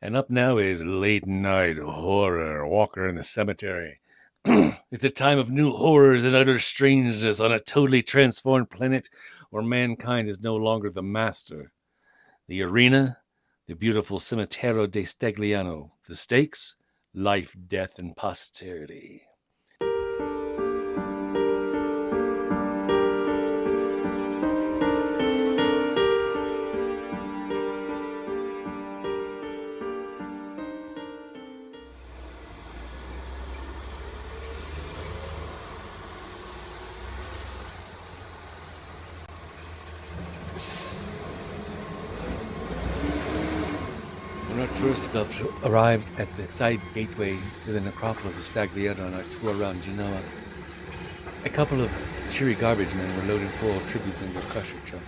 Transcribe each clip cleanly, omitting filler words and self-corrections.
And up now is late night horror walker in the cemetery. It's a time of new horrors and utter strangeness on a totally transformed planet where mankind is no longer the master. The arena, the beautiful Cimitero di Staglieno. The stakes, life, death, and posterity. When our tourist club arrived at the side gateway to the Necropolis of Staglieno on our tour around Genoa, a couple of cheery garbage men were loading full of tributes into a crusher truck.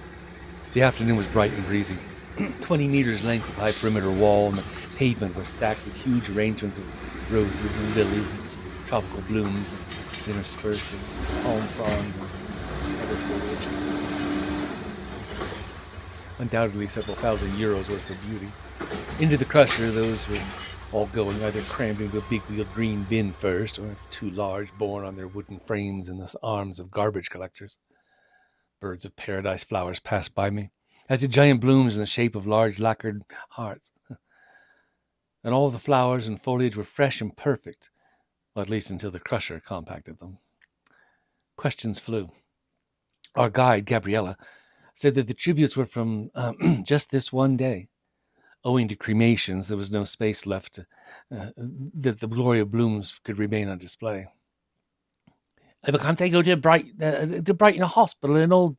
The afternoon was bright and breezy. 20 meters length of high perimeter wall and the pavement were stacked with huge arrangements of roses and lilies and tropical blooms interspersed with palm fronds and other foliage. Undoubtedly several thousand euros worth of beauty. Into the crusher, those were all going either crammed into a big-wheeled green bin first, or if too large, borne on their wooden frames in the arms of garbage collectors. Birds of paradise flowers passed by me, as did giant blooms in the shape of large lacquered hearts. And all the flowers and foliage were fresh and perfect, well, at least until the crusher compacted them. Questions flew. Our guide, Gabriella, said that the tributes were from just this one day. Owing to cremations, there was no space left that the glory of blooms could remain on display. "But can't they go to Brighton Hospital, an old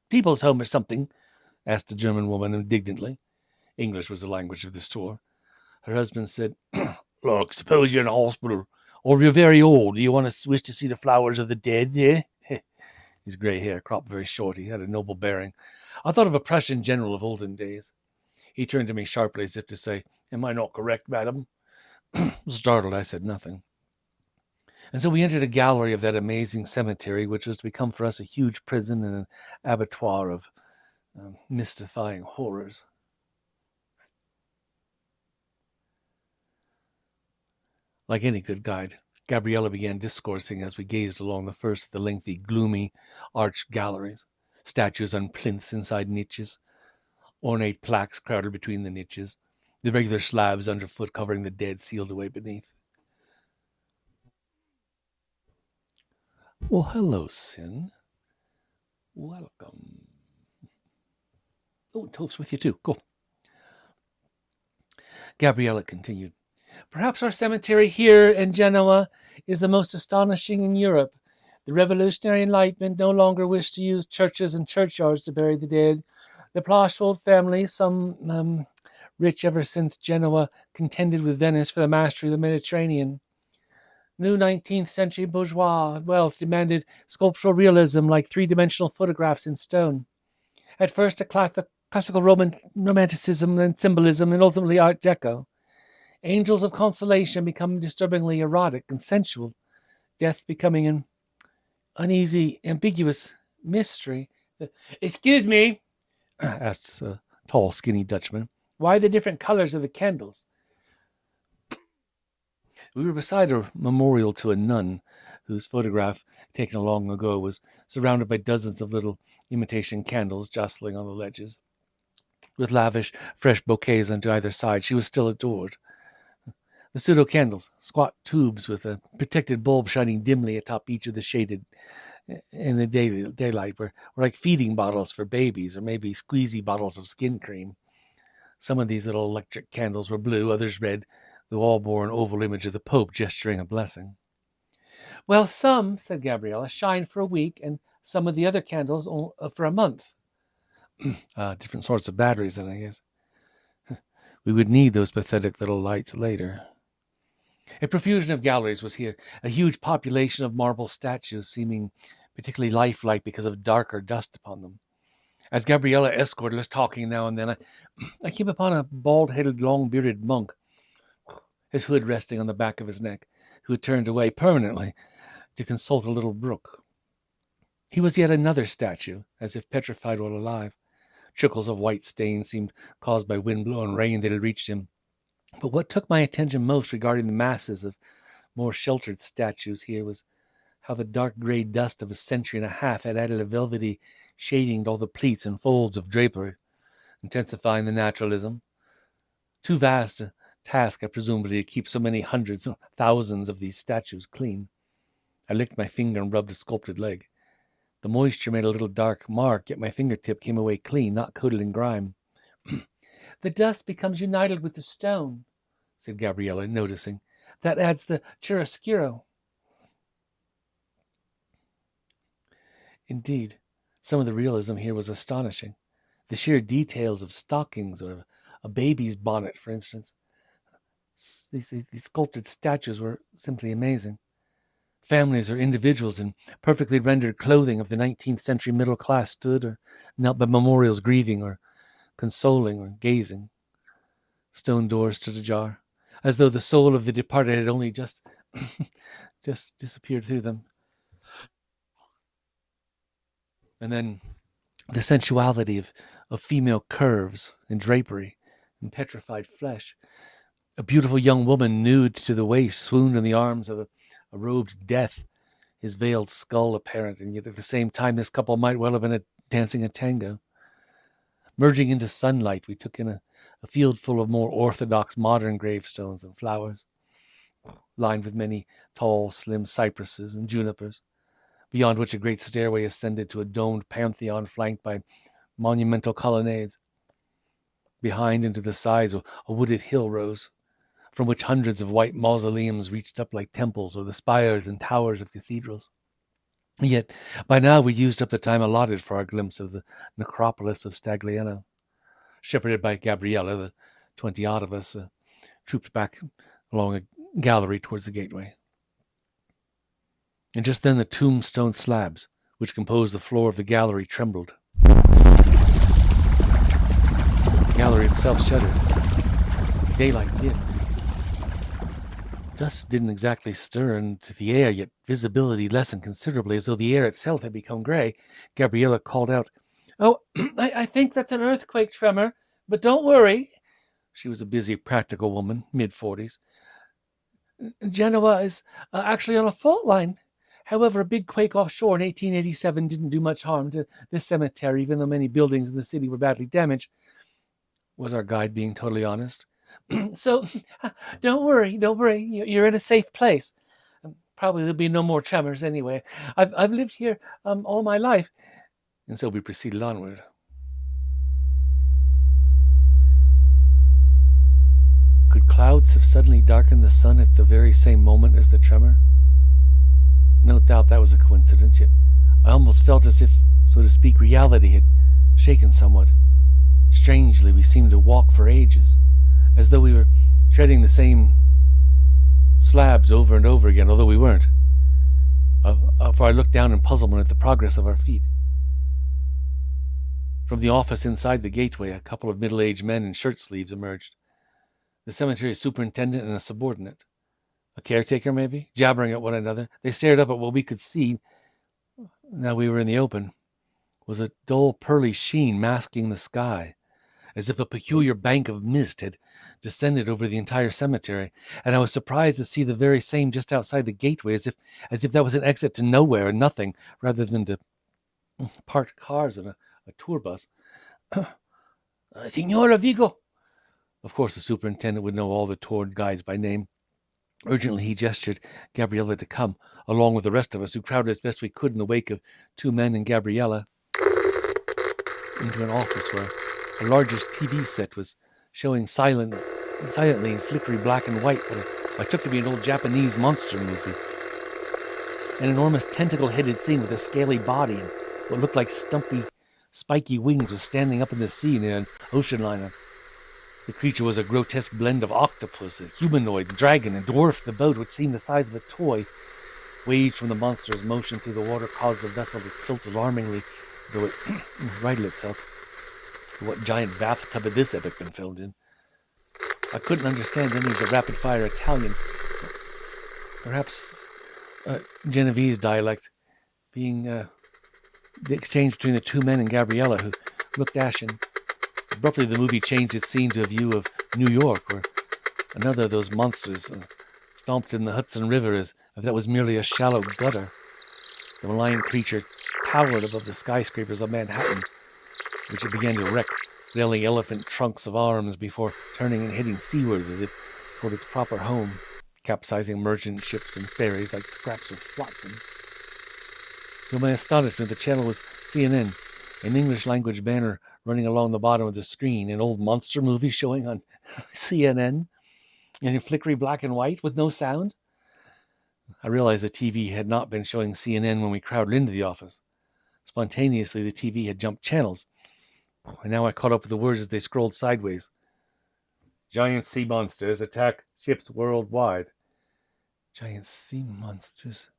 people's home or something?" asked the German woman indignantly. English was the language of this tour. Her husband said, "Look, suppose you're in a hospital, or if you're very old, do you wish to see the flowers of the dead, yeah?" His grey hair cropped very short. He had a noble bearing. I thought of a Prussian general of olden days. He turned to me sharply as if to say, "Am I not correct, madam?" Startled, I said nothing. And so we entered a gallery of that amazing cemetery, which was to become for us a huge prison and an abattoir of mystifying horrors. Like any good guide, Gabriella began discoursing as we gazed along the first of the lengthy, gloomy, arched galleries, statues on plinths inside niches, ornate plaques crowded between the niches, the regular slabs underfoot covering the dead sealed away beneath. "Well, hello, Sin. Welcome." "Oh, Toph's with you too. Go." Gabriella continued. "Perhaps our cemetery here in Genoa is the most astonishing in Europe. The revolutionary Enlightenment no longer wished to use churches and churchyards to bury the dead. The Plashfold family, some rich ever since Genoa, contended with Venice for the mastery of the Mediterranean. New 19th century bourgeois wealth demanded sculptural realism like three-dimensional photographs in stone. At first, a classical romanticism, then symbolism, and ultimately Art Deco. Angels of consolation become disturbingly erotic and sensual, death becoming an uneasy, ambiguous mystery." "Excuse me," asked a tall, skinny Dutchman, "why the different colors of the candles?" We were beside a memorial to a nun whose photograph, taken long ago, was surrounded by dozens of little imitation candles jostling on the ledges. With lavish, fresh bouquets on either side, she was still adored. The pseudo-candles, squat tubes with a protected bulb shining dimly atop each of the shaded in the daylight, were like feeding bottles for babies, or maybe squeezy bottles of skin cream. Some of these little electric candles were blue, others red, though all bore an oval image of the Pope gesturing a blessing. "Well, some," said Gabriella, "shine for a week, and some of the other candles for a month." Different sorts of batteries, then, I guess. We would need those pathetic little lights later. A profusion of galleries was here, a huge population of marble statues seeming particularly lifelike because of darker dust upon them. As Gabriella escorted us, talking now and then, I came upon a bald-headed, long-bearded monk, his hood resting on the back of his neck, who had turned away permanently to consult a little brook. He was yet another statue, as if petrified while alive. Trickles of white stain seemed caused by wind-blown rain that had reached him, But what took my attention most regarding the masses of more sheltered statues here was how the dark gray dust of a century and a half had added a velvety shading to all the pleats and folds of drapery, intensifying the naturalism. Too vast a task, presumably, to keep so many hundreds, thousands of these statues clean. I licked my finger and rubbed a sculpted leg. The moisture made a little dark mark, yet my fingertip came away clean, not coated in grime. The dust becomes united with the stone, said Gabriella, noticing. That adds the chiaroscuro. Indeed, some of the realism here was astonishing. The sheer details of stockings or a baby's bonnet, for instance. These sculpted statues were simply amazing. Families or individuals in perfectly rendered clothing of the 19th century middle class stood or knelt by memorials grieving or consoling or gazing. Stone doors stood ajar, as though the soul of the departed had only just disappeared through them. And then the sensuality of female curves and drapery and petrified flesh. A beautiful young woman, nude to the waist, swooned in the arms of a robed death, his veiled skull apparent, and yet at the same time this couple might well have been dancing a tango. Merging into sunlight, we took in a field full of more orthodox modern gravestones and flowers, lined with many tall, slim cypresses and junipers, beyond which a great stairway ascended to a domed pantheon flanked by monumental colonnades. Behind and to the sides, a wooded hill rose, from which hundreds of white mausoleums reached up like temples or the spires and towers of cathedrals. Yet, by now we used up the time allotted for our glimpse of the Necropolis of Staglieno. Shepherded by Gabriella, the 20-odd of us trooped back along a gallery towards the gateway. And just then the tombstone slabs, which composed the floor of the gallery, trembled. The gallery itself shuddered. Daylight dimmed. Dust didn't exactly stir into the air, yet visibility lessened considerably, as though the air itself had become gray. Gabriella called out, "Oh, I think that's an earthquake tremor, but don't worry." She was a busy, practical woman, mid-40s. "Genoa is actually on a fault line. However, a big quake offshore in 1887 didn't do much harm to this cemetery, even though many buildings in the city were badly damaged," was our guide being totally honest. "So, don't worry. You're in a safe place. Probably there'll be no more tremors anyway. I've lived here all my life." And so we proceeded onward. Could clouds have suddenly darkened the sun at the very same moment as the tremor? No doubt that was a coincidence, yet I almost felt as if, so to speak, reality had shaken somewhat. Strangely, we seemed to walk for ages, as though we were treading the same slabs over and over again, although we weren't. For I looked down in puzzlement at the progress of our feet. From the office inside the gateway, a couple of middle-aged men in shirt-sleeves emerged. The cemetery superintendent and a subordinate. A caretaker, maybe? Jabbering at one another. They stared up at what we could see, now we were in the open, was a dull pearly sheen masking the sky, as if a peculiar bank of mist had descended over the entire cemetery, and I was surprised to see the very same just outside the gateway, as if that was an exit to nowhere and nothing, rather than to parked cars and a tour bus. "Signora Vigo." Of course, the superintendent would know all the tour guides by name. Urgently, he gestured Gabriella to come, along with the rest of us, who crowded as best we could in the wake of two men and Gabriella, into an office where a largest TV set was showing silently in flickery black and white what I took to be an old Japanese monster movie. An enormous tentacle-headed thing with a scaly body and what looked like stumpy, spiky wings was standing up in the sea near an ocean liner. The creature was a grotesque blend of octopus, a humanoid, dragon, and dwarfed the boat, which seemed the size of a toy. Waves from the monster's motion through the water caused the vessel to tilt alarmingly, though it righted itself. What giant bathtub had this epic been filmed in? I couldn't understand any of the rapid-fire Italian, perhaps Genovese dialect, being the exchange between the two men and Gabriella, who looked ashen. Abruptly, the movie changed its scene to a view of New York, where Another of those monsters stomped in the Hudson River as if that was merely a shallow gutter. The malign creature towered above the skyscrapers of Manhattan, which it began to wreck, railing elephant trunks of arms before turning and heading seawards as if toward its proper home, capsizing merchant ships and ferries like scraps of flotsam. To my astonishment, the channel was CNN, an English-language banner running along the bottom of the screen, an old monster movie showing on CNN, and in flickery black and white with no sound. I realized the TV had not been showing CNN when we crowded into the office. Spontaneously, the TV had jumped channels, and now I caught up with the words as they scrolled sideways. Giant sea monsters attack ships worldwide. Giant sea monsters.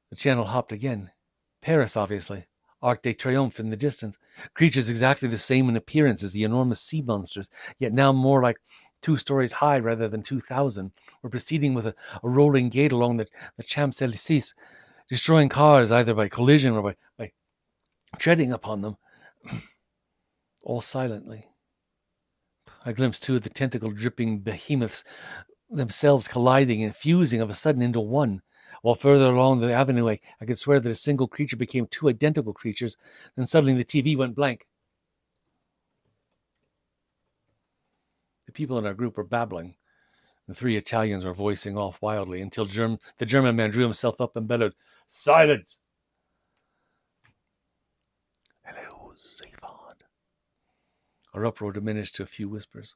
The channel hopped again. Paris, obviously. Arc de Triomphe in the distance. Creatures exactly the same in appearance as the enormous sea monsters, yet now more like 2 stories high rather than 2,000, were proceeding with a rolling gait along the Champs-Élysées, destroying cars either by collision or by treading upon them, all silently. I glimpsed 2 of the tentacle-dripping behemoths themselves colliding and fusing of a sudden into one, while further along the avenue I could swear that a single creature became 2 identical creatures. Then suddenly the TV went blank. The people in our group were babbling. The 3 Italians were voicing off wildly until the German man drew himself up and bellowed, "Silence!" "Hello, Zaphod." Our uproar diminished to a few whispers.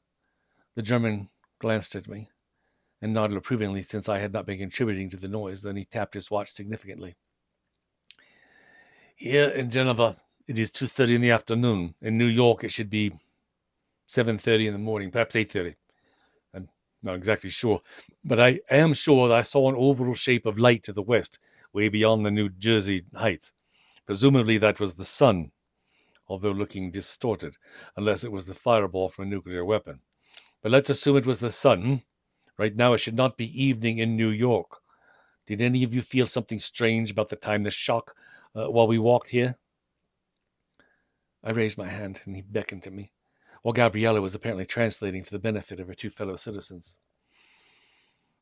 The German glanced at me and nodded approvingly since I had not been contributing to the noise. Then he tapped his watch significantly. "Here in Geneva, it is 2:30 in the afternoon. In New York, it should be 7:30 in the morning, perhaps 8:30. I'm not exactly sure, but I am sure that I saw an oval shape of light to the west, way beyond the New Jersey heights. Presumably that was the sun, although looking distorted, unless it was the fireball from a nuclear weapon. But let's assume it was the sun. Right now it should not be evening in New York. Did any of you feel something strange about the time the shock while we walked here?" I raised my hand, and he beckoned to me, while Gabriella was apparently translating for the benefit of her 2 fellow citizens.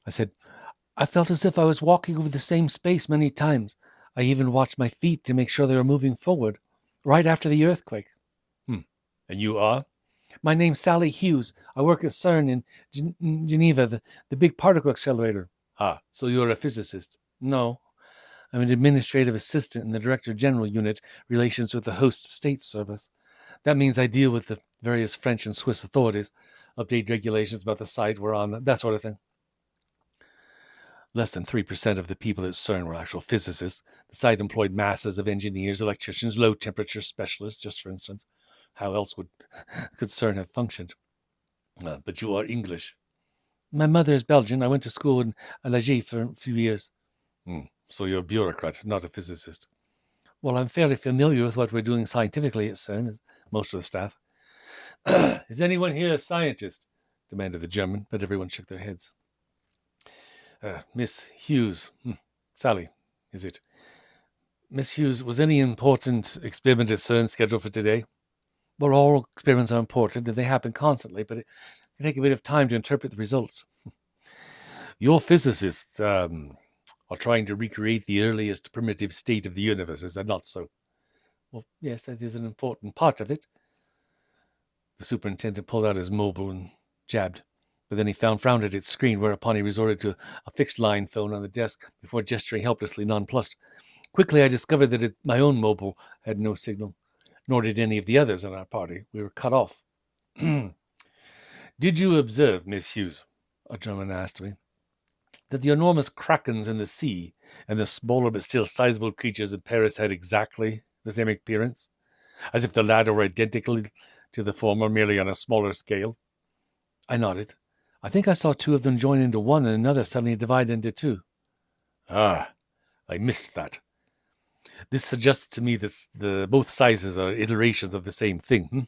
I said, "I felt as if I was walking over the same space many times. I even watched my feet to make sure they were moving forward, right after the earthquake." "And you are?" "My name's Sally Hughes. I work at CERN in Geneva, the big particle accelerator." "Ah, so you're a physicist?" "No. I'm an administrative assistant in the Director General Unit, Relations with the Host State Service. That means I deal with the various French and Swiss authorities, update regulations about the site we're on, that sort of thing." Less than 3% of the people at CERN were actual physicists. The site employed masses of engineers, electricians, low-temperature specialists, just for instance. How else could CERN have functioned? "But you are English." "My mother is Belgian. I went to school in Alger for a few years." "So you're a bureaucrat, not a physicist." "Well, I'm fairly familiar with what we're doing scientifically at CERN, as most of the staff." "Is anyone here a scientist?" demanded the German, but everyone shook their heads. "Miss Hughes. Sally, is it? Miss Hughes, was any important experiment at CERN scheduled for today?" "Well, all experiments are important, and they happen constantly, but it can take a bit of time to interpret the results." "Your physicists are trying to recreate the earliest primitive state of the universe, is that not so?" "Well, yes, that is an important part of it." The superintendent pulled out his mobile and jabbed, but then he frowned at its screen, whereupon he resorted to a fixed-line phone on the desk before gesturing helplessly nonplussed. Quickly, I discovered that my own mobile had no signal, nor did any of the others in our party. We were cut off. "Did you observe, Miss Hughes," a German asked me, "that the enormous krakens in the sea and the smaller but still sizable creatures in Paris had exactly the same appearance, as if the latter were identical to the former, merely on a smaller scale?" I nodded. "I think I saw 2 of them join into one and another suddenly divide into 2. "Ah, I missed that. This suggests to me that both sizes are iterations of the same thing,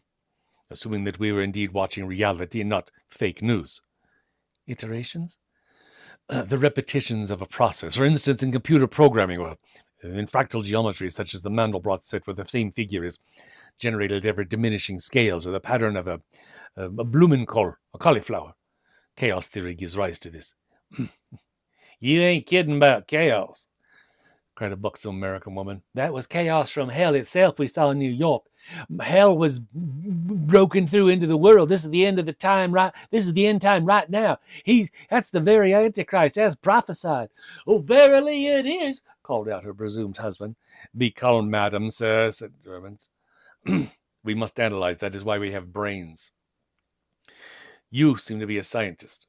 assuming that we were indeed watching reality and not fake news." "Iterations?" The repetitions of a process. For instance, in computer programming or in fractal geometry, such as the Mandelbrot set, where the same figure is generated at ever diminishing scales, or the pattern of a Blumenkohl, a cauliflower. Chaos theory gives rise to this. You ain't kidding about chaos, cried a buxom American woman. That was chaos from hell itself we saw in New York. Hell was broken through into the world. This is the end of the time, right? This is the end time right now. That's the very Antichrist, as prophesied. Oh, verily it is, called out her presumed husband. Be calm, madam, sir, said Germans. We must analyze. That is why we have brains. You seem to be a scientist,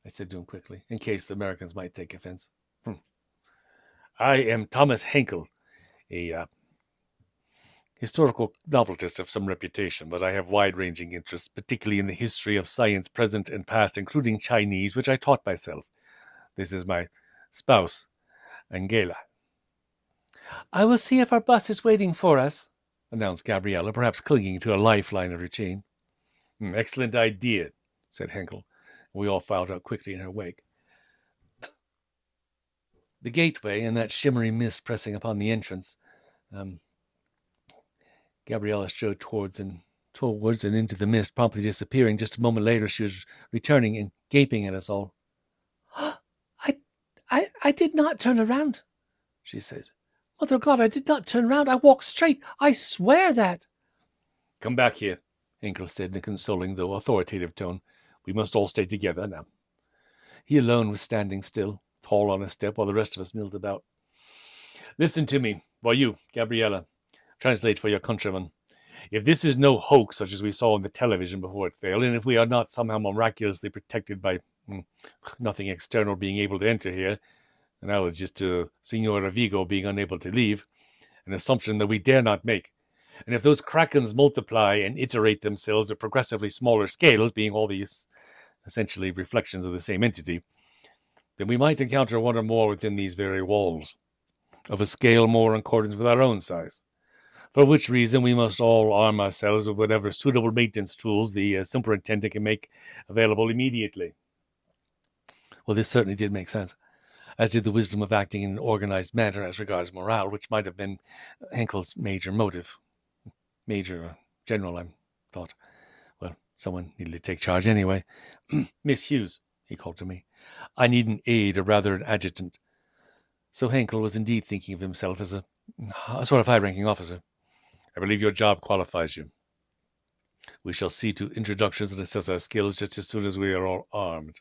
I said to him quickly, in case the Americans might take offense. I am Thomas Henkel, a historical novelist of some reputation, but I have wide-ranging interests, particularly in the history of science, present and past, including Chinese, which I taught myself. This is my spouse, Angela. I will see if our bus is waiting for us, announced Gabriella, perhaps clinging to a lifeline of her chain. Excellent idea, said Henkel. We all filed out quickly in her wake. The gateway and that shimmery mist pressing upon the entrance. Gabriella strode towards and into the mist, promptly disappearing. Just a moment later, she was returning and gaping at us all. I did not turn around, she said. Mother God, I did not turn around. I walked straight. I swear that. Come back here, Henkel said in a consoling, though authoritative tone. We must all stay together now. He alone was standing still, tall on a step, while the rest of us milled about. Listen to me, while you, Gabriella, translate for your countrymen. If this is no hoax such as we saw on the television before it failed, and if we are not somehow miraculously protected by nothing external being able to enter here, analogous to Signora Vigo being unable to leave, an assumption that we dare not make, and if those krakens multiply and iterate themselves at progressively smaller scales, being all these essentially reflections of the same entity, then we might encounter one or more within these very walls, of a scale more in accordance with our own size. For which reason we must all arm ourselves with whatever suitable maintenance tools the superintendent can make available immediately. Well, this certainly did make sense, as did the wisdom of acting in an organized manner as regards morale, which might have been Henkel's major motive. Major or general, I thought. Well, someone needed to take charge anyway. Miss Hughes, he called to me. I need an aide, or rather an adjutant. So Henkel was indeed thinking of himself as a sort of high-ranking officer. I believe your job qualifies you. We shall see to introductions and assess our skills just as soon as we are all armed.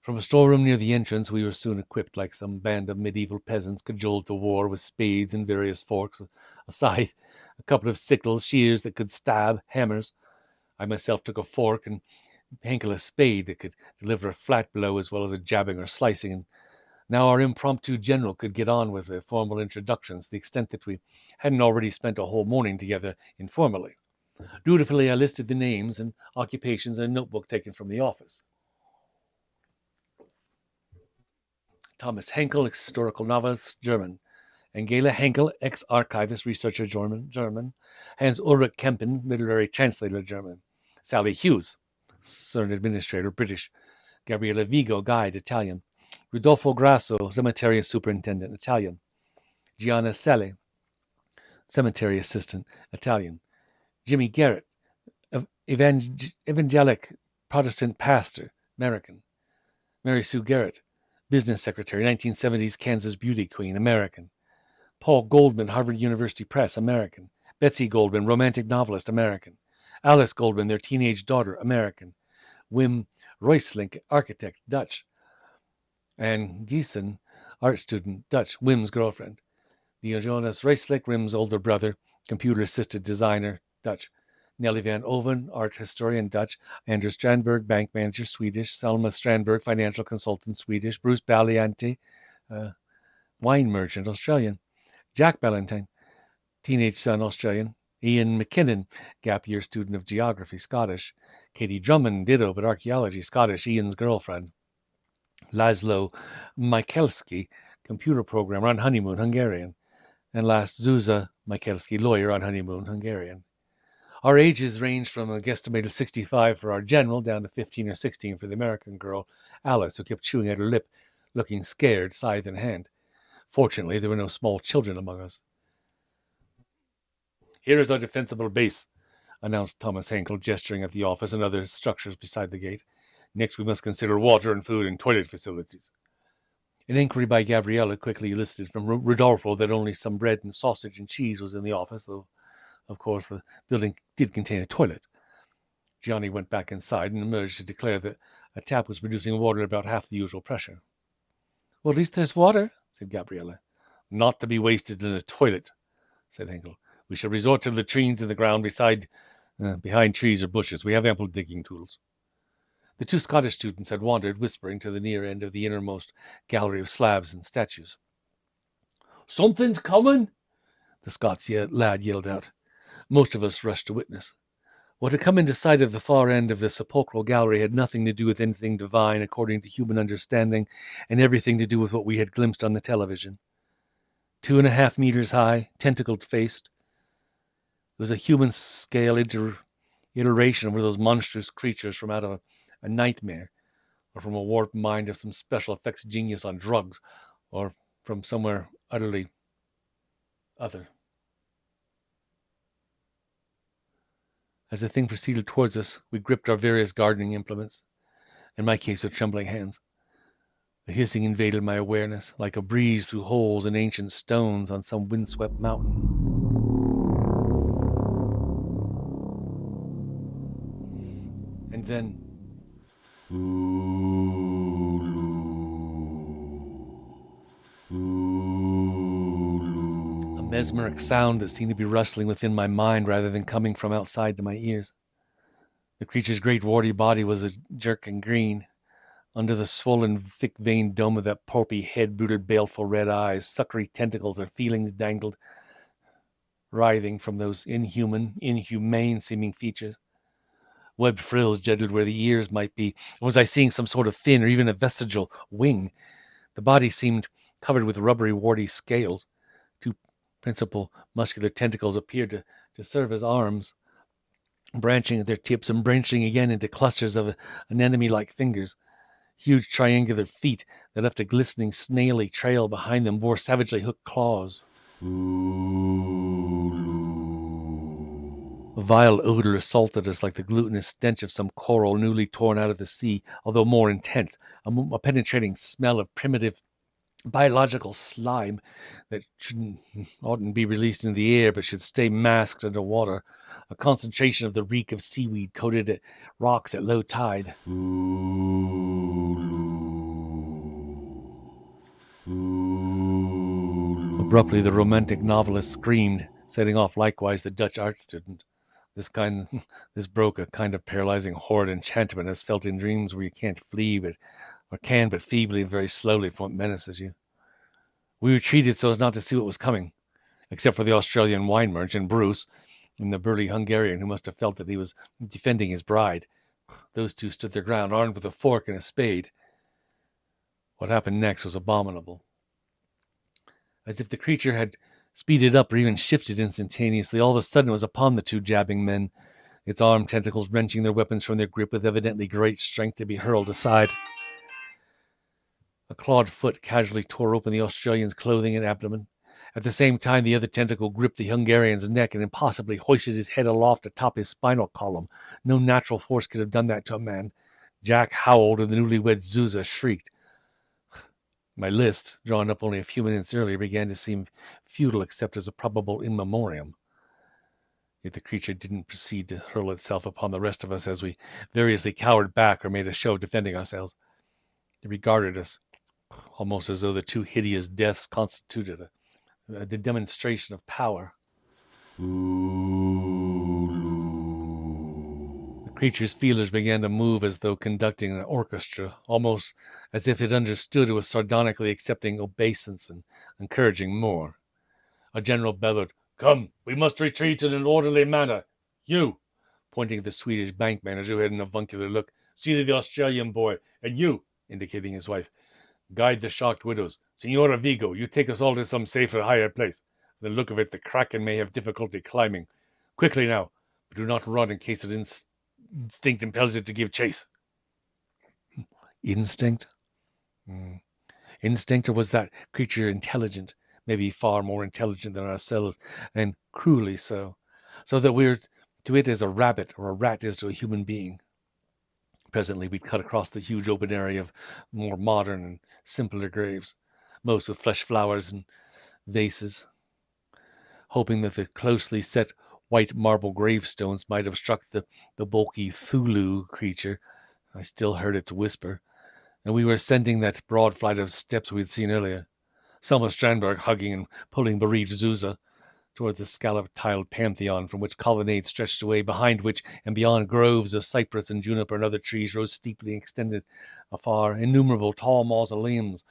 From a storeroom near the entrance, we were soon equipped like some band of medieval peasants cajoled to war with spades and various forks, a scythe, a couple of sickles, shears that could stab, hammers. I myself took a fork, and Henkel a spade that could deliver a flat blow as well as a jabbing or slicing, and now our impromptu general could get on with the formal introductions, to the extent that we hadn't already spent a whole morning together informally. Dutifully, I listed the names and occupations in a notebook taken from the office. Thomas Henkel, historical novelist, German. Angela Henkel, ex-archivist, researcher, German. Hans-Ulrich Kempen, literary translator, German. Sally Hughes, CERN administrator, British. Gabriella Vigo, guide, Italian. Rudolfo Grasso, cemetery superintendent, Italian. Gianna Selle, cemetery assistant, Italian. Jimmy Garrett, evangelic Protestant pastor, American. Mary Sue Garrett, business secretary, 1970s Kansas beauty queen, American. Paul Goldman, Harvard University Press, American. Betsy Goldman, romantic novelist, American. Alice Goldman, their teenage daughter, American. Wim Royslink, architect, Dutch. Anne Giesen, art student, Dutch, Wim's girlfriend. Jonas Royslink, Wim's older brother, computer-assisted designer, Dutch. Nelly Van Oven, art historian, Dutch. Andrew Strandberg, bank manager, Swedish. Selma Strandberg, financial consultant, Swedish. Bruce Ballianti, wine merchant, Australian. Jack Ballantyne, teenage son, Australian. Ian McKinnon, gap year student of geography, Scottish. Katie Drummond, ditto, but archaeology, Scottish, Ian's girlfriend. Laszlo Michalski, computer programmer on honeymoon, Hungarian. And last, Zuzia Michalski, lawyer on honeymoon, Hungarian. Our ages ranged from a guesstimated 65 for our general down to 15 or 16 for the American girl, Alice, who kept chewing at her lip, looking scared, scythe in hand. Fortunately, there were no small children among us. Here is our defensible base, announced Thomas Henkel, gesturing at the office and other structures beside the gate. Next, we must consider water and food and toilet facilities. An inquiry by Gabriella quickly elicited from Rodolfo that only some bread and sausage and cheese was in the office, though, of course, the building did contain a toilet. Gianni went back inside and emerged to declare that a tap was producing water at about half the usual pressure. Well, at least there's water, said Gabriella. Not to be wasted in a toilet, said Henkel. We shall resort to latrines in the ground behind trees or bushes. We have ample digging tools. The two Scottish students had wandered, whispering, to the near end of the innermost gallery of slabs and statues. Something's coming, the Scots lad yelled out. Most of us rushed to witness. What had come into sight of the far end of the sepulchral gallery had nothing to do with anything divine according to human understanding, and everything to do with what we had glimpsed on the television. 2.5 meters high, tentacled-faced. It was a human-scale iteration of one of those monstrous creatures from out of a nightmare, or from a warped mind of some special effects genius on drugs, or from somewhere utterly other. As the thing proceeded towards us, we gripped our various gardening implements, in my case with trembling hands. The hissing invaded my awareness, like a breeze through holes in ancient stones on some windswept mountain. And then... a mesmeric sound that seemed to be rustling within my mind rather than coming from outside to my ears. The creature's great warty body was a jerking green. Under the swollen, thick-veined dome of that pulpy head brooded baleful red eyes. Suckery tentacles or feelings dangled, writhing from those inhumane-seeming features. Webbed frills jetted where the ears might be. Was I seeing some sort of fin or even a vestigial wing? The body seemed covered with rubbery, warty scales. Two principal muscular tentacles appeared to serve as arms, branching at their tips and branching again into clusters of anemone-like fingers. Huge triangular feet that left a glistening, snaily trail behind them bore savagely hooked claws. A vile odor assaulted us like the glutinous stench of some coral newly torn out of the sea, although more intense, a penetrating smell of primitive biological slime that oughtn't be released into the air but should stay masked underwater, a concentration of the reek of seaweed coated at rocks at low tide. Abruptly, the romantic novelist screamed, setting off likewise the Dutch art student. This broke a kind of paralyzing horrid enchantment as felt in dreams where you can't flee but feebly and very slowly from what menaces you. We retreated so as not to see what was coming, except for the Australian wine merchant, Bruce, and the burly Hungarian who must have felt that he was defending his bride. Those two stood their ground, armed with a fork and a spade. What happened next was abominable. As if the creature had speeded up or even shifted instantaneously, all of a sudden it was upon the two jabbing men, its armed tentacles wrenching their weapons from their grip with evidently great strength to be hurled aside. A clawed foot casually tore open the Australian's clothing and abdomen. At the same time, the other tentacle gripped the Hungarian's neck and impossibly hoisted his head aloft atop his spinal column. No natural force could have done that to a man. Jack howled and the newlywed Zuza shrieked. My list, drawn up only a few minutes earlier, began to seem futile except as a probable in memoriam. Yet the creature didn't proceed to hurl itself upon the rest of us as we variously cowered back or made a show of defending ourselves. It regarded us, almost as though the two hideous deaths constituted a demonstration of power. The creature's feelers began to move as though conducting an orchestra, almost as if it understood it was sardonically accepting obeisance and encouraging more. A general bellowed, "Come, we must retreat in an orderly manner. You," pointing at the Swedish bank manager who had an avuncular look, "see to the Australian boy, and you," indicating his wife, "guide the shocked widows. Signora Vigo, you take us all to some safer, higher place. From the look of it, the Kraken may have difficulty climbing. Quickly now, but do not run in case of instinct impels it to give chase." Instinct? Instinct, or was that creature intelligent, maybe far more intelligent than ourselves, and cruelly so that we're to it as a rabbit or a rat is to a human being? Presently, we'd cut across the huge open area of more modern and simpler graves, most with flesh flowers and vases, hoping that the closely set white marble gravestones might obstruct the bulky Cthulhu creature. I still heard its whisper, and we were ascending that broad flight of steps we had seen earlier. Selma Strandberg hugging and pulling bereaved Zuza toward the scallop-tiled pantheon from which colonnades stretched away, behind which and beyond groves of cypress and juniper and other trees rose steeply extended afar innumerable tall mausoleums,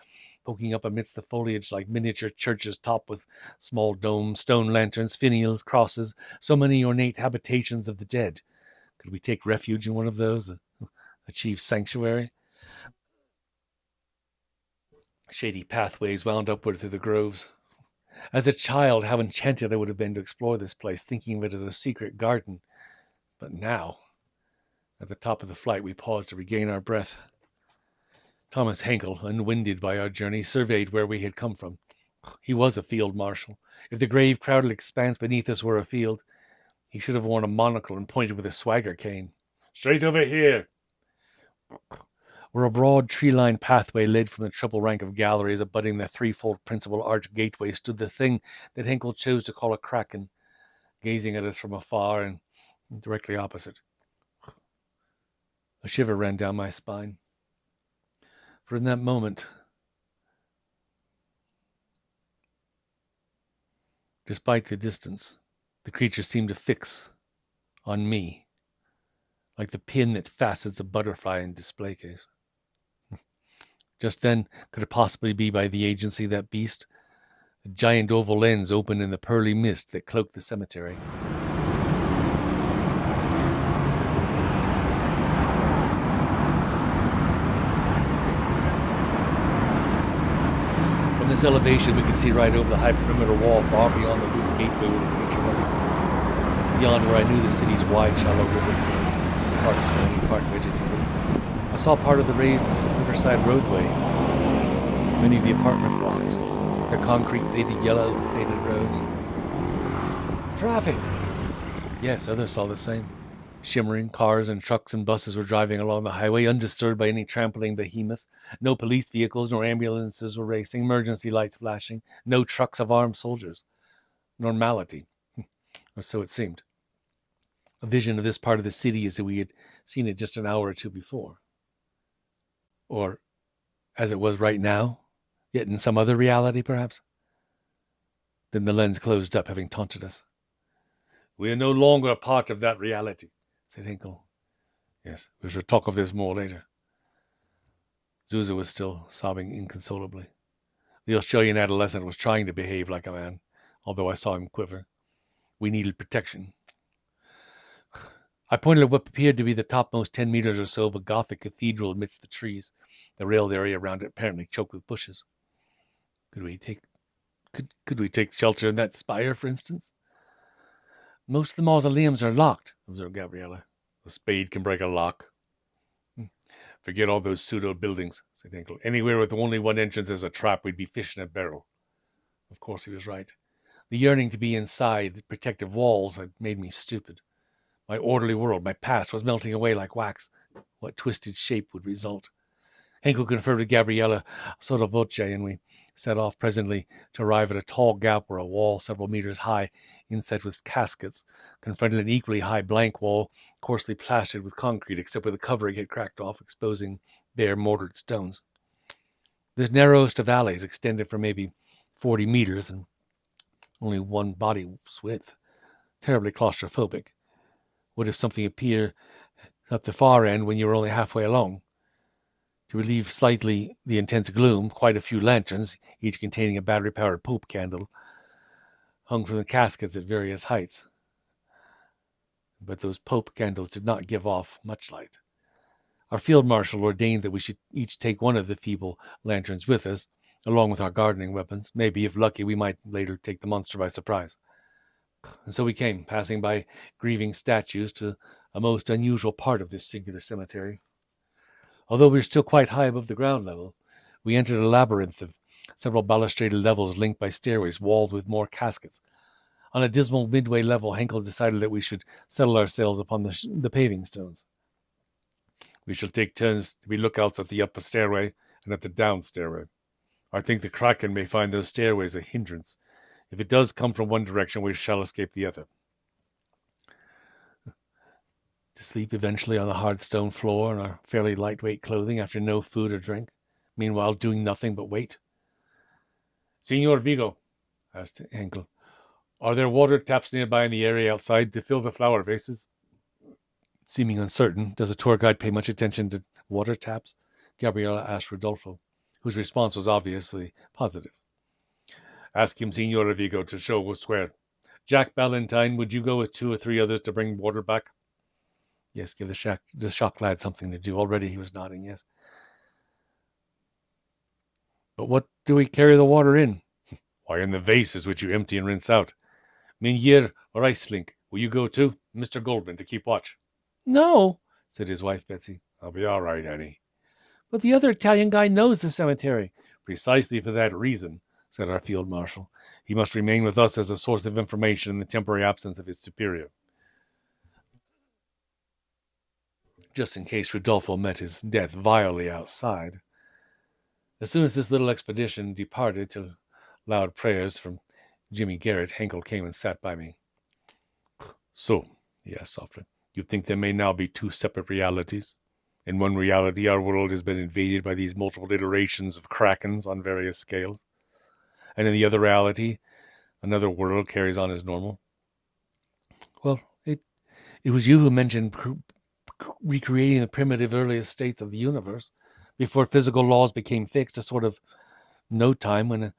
poking up amidst the foliage like miniature churches topped with small domes, stone lanterns, finials, crosses, so many ornate habitations of the dead. Could we take refuge in one of those, achieve sanctuary? Shady pathways wound upward through the groves. As a child, how enchanted I would have been to explore this place, thinking of it as a secret garden. But now, at the top of the flight, we paused to regain our breath. Thomas Henkel, unwinded by our journey, surveyed where we had come from. He was a field marshal. If the grave-crowded expanse beneath us were a field, he should have worn a monocle and pointed with a swagger cane. "Straight over here!" Where a broad tree-lined pathway led from the triple rank of galleries abutting the threefold principal arch gateway stood the thing that Henkel chose to call a kraken, gazing at us from afar and directly opposite. A shiver ran down my spine. For in that moment, despite the distance, the creature seemed to fix on me, like the pin that fastens a butterfly in display case. Just then, could it possibly be by the agency of that beast? A giant oval lens opened in the pearly mist that cloaked the cemetery. From this elevation, we could see right over the high perimeter wall far beyond the roof gateway where the creature lay. Beyond where I knew the city's wide, shallow river, part stony, part vegetated. I saw part of the raised riverside roadway, many of the apartment blocks, their concrete faded yellow and faded rose. Traffic! Yes, others saw the same. Shimmering cars and trucks and buses were driving along the highway, undisturbed by any trampling behemoth. No police vehicles nor ambulances were racing, emergency lights flashing, no trucks of armed soldiers. Normality, or so it seemed. A vision of this part of the city as we had seen it just an hour or two before. Or as it was right now, yet in some other reality, perhaps? Then the lens closed up, having taunted us. "We are no longer a part of that reality," said Hinkle. "Yes, we shall talk of this more later." Zuza was still sobbing inconsolably. The Australian adolescent was trying to behave like a man, although I saw him quiver. We needed protection. I pointed at what appeared to be the topmost 10 meters or so of a Gothic cathedral amidst the trees, the railed area around it apparently choked with bushes. Could we take shelter in that spire, for instance? "Most of the mausoleums are locked," observed Gabriella. "A spade can break a lock." "Forget all those pseudo-buildings," said Hinkle. "Anywhere with only one entrance as a trap, we'd be fishing a barrel." Of course he was right. The yearning to be inside the protective walls had made me stupid. My orderly world, my past, was melting away like wax. What twisted shape would result? Henkel conferred with Gabriella sotto voce, and we set off presently to arrive at a tall gap where a wall several meters high, inset with caskets, confronted an equally high blank wall, coarsely plastered with concrete, except where the covering had cracked off, exposing bare mortared stones. This narrowest of alleys extended for maybe 40 meters and only one body's width. Terribly claustrophobic. What if something appeared at the far end when you were only halfway along? To relieve slightly the intense gloom, quite a few lanterns, each containing a battery-powered pope candle, hung from the caskets at various heights. But those pope candles did not give off much light. Our field marshal ordained that we should each take one of the feeble lanterns with us, along with our gardening weapons. Maybe, if lucky, we might later take the monster by surprise. And so we came, passing by grieving statues, to a most unusual part of this singular cemetery. Although we were still quite high above the ground level, we entered a labyrinth of several balustraded levels linked by stairways walled with more caskets. On a dismal midway level, Henkel decided that we should settle ourselves upon the paving stones. We shall take turns to be lookouts at the upper stairway and at the down stairway. I think the Kraken may find those stairways a hindrance. If it does come from one direction, we shall escape the other. To sleep eventually on the hard stone floor in our fairly lightweight clothing after no food or drink, meanwhile doing nothing but wait. Signor Vigo, asked Henkel, are there water taps nearby in the area outside to fill the flower vases? Seeming uncertain, does a tour guide pay much attention to water taps? Gabriella asked Rodolfo, whose response was obviously positive. Ask him, Signor Vigo, to show us where. Jack Ballantyne, would you go with 2 or 3 others to bring water back? Yes, give the shock lad something to do. Already he was nodding, yes. But what do we carry the water in? Why, in the vases which you empty and rinse out. Minier or Icelink, will you go too? Mr. Goldman, to keep watch. No, said his wife, Betsy. I'll be all right, Annie. But the other Italian guy knows the cemetery. Precisely for that reason, said our field marshal. He must remain with us as a source of information in the temporary absence of his superior. Just in case Rodolfo met his death vilely outside. As soon as this little expedition departed to loud prayers from Jimmy Garrett, Henkel came and sat by me. So, he asked softly, you think there may now be 2 separate realities? In one reality, our world has been invaded by these multiple iterations of Krakens on various scales. And in the other reality, another world carries on as normal. Well, it was you who mentioned recreating the primitive earliest states of the universe before physical laws became fixed, a sort of no time when a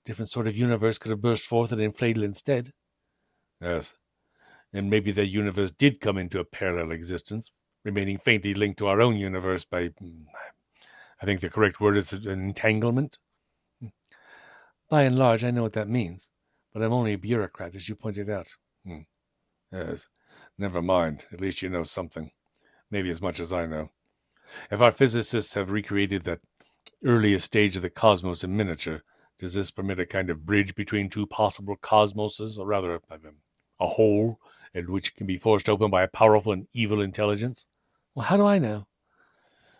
different sort of universe could have burst forth and inflated instead. Yes, and maybe that universe did come into a parallel existence, remaining faintly linked to our own universe by, I think the correct word is an entanglement. By and large, I know what that means, but I'm only a bureaucrat, as you pointed out. Yes, never mind. At least you know something. Maybe as much as I know. If our physicists have recreated that earliest stage of the cosmos in miniature, does this permit a kind of bridge between 2 possible cosmoses, or rather a hole, at which can be forced open by a powerful and evil intelligence? Well, how do I know?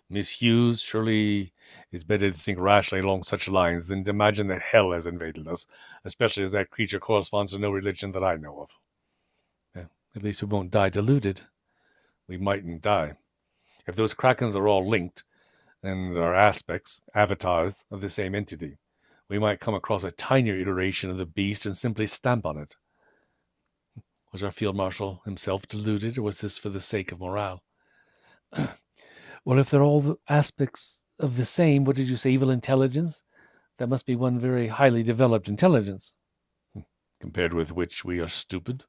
Miss Hughes, surely it's better to think rationally along such lines than to imagine that hell has invaded us, especially as that creature corresponds to no religion that I know of. Yeah, at least we won't die deluded. We mightn't die. If those Krakens are all linked, and are aspects, avatars, of the same entity, we might come across a tinier iteration of the beast and simply stamp on it. Was our field marshal himself deluded, or was this for the sake of morale? Well, if they're all the aspects of the same, what did you say, evil intelligence? That must be one very highly developed intelligence. Compared with which we are stupid?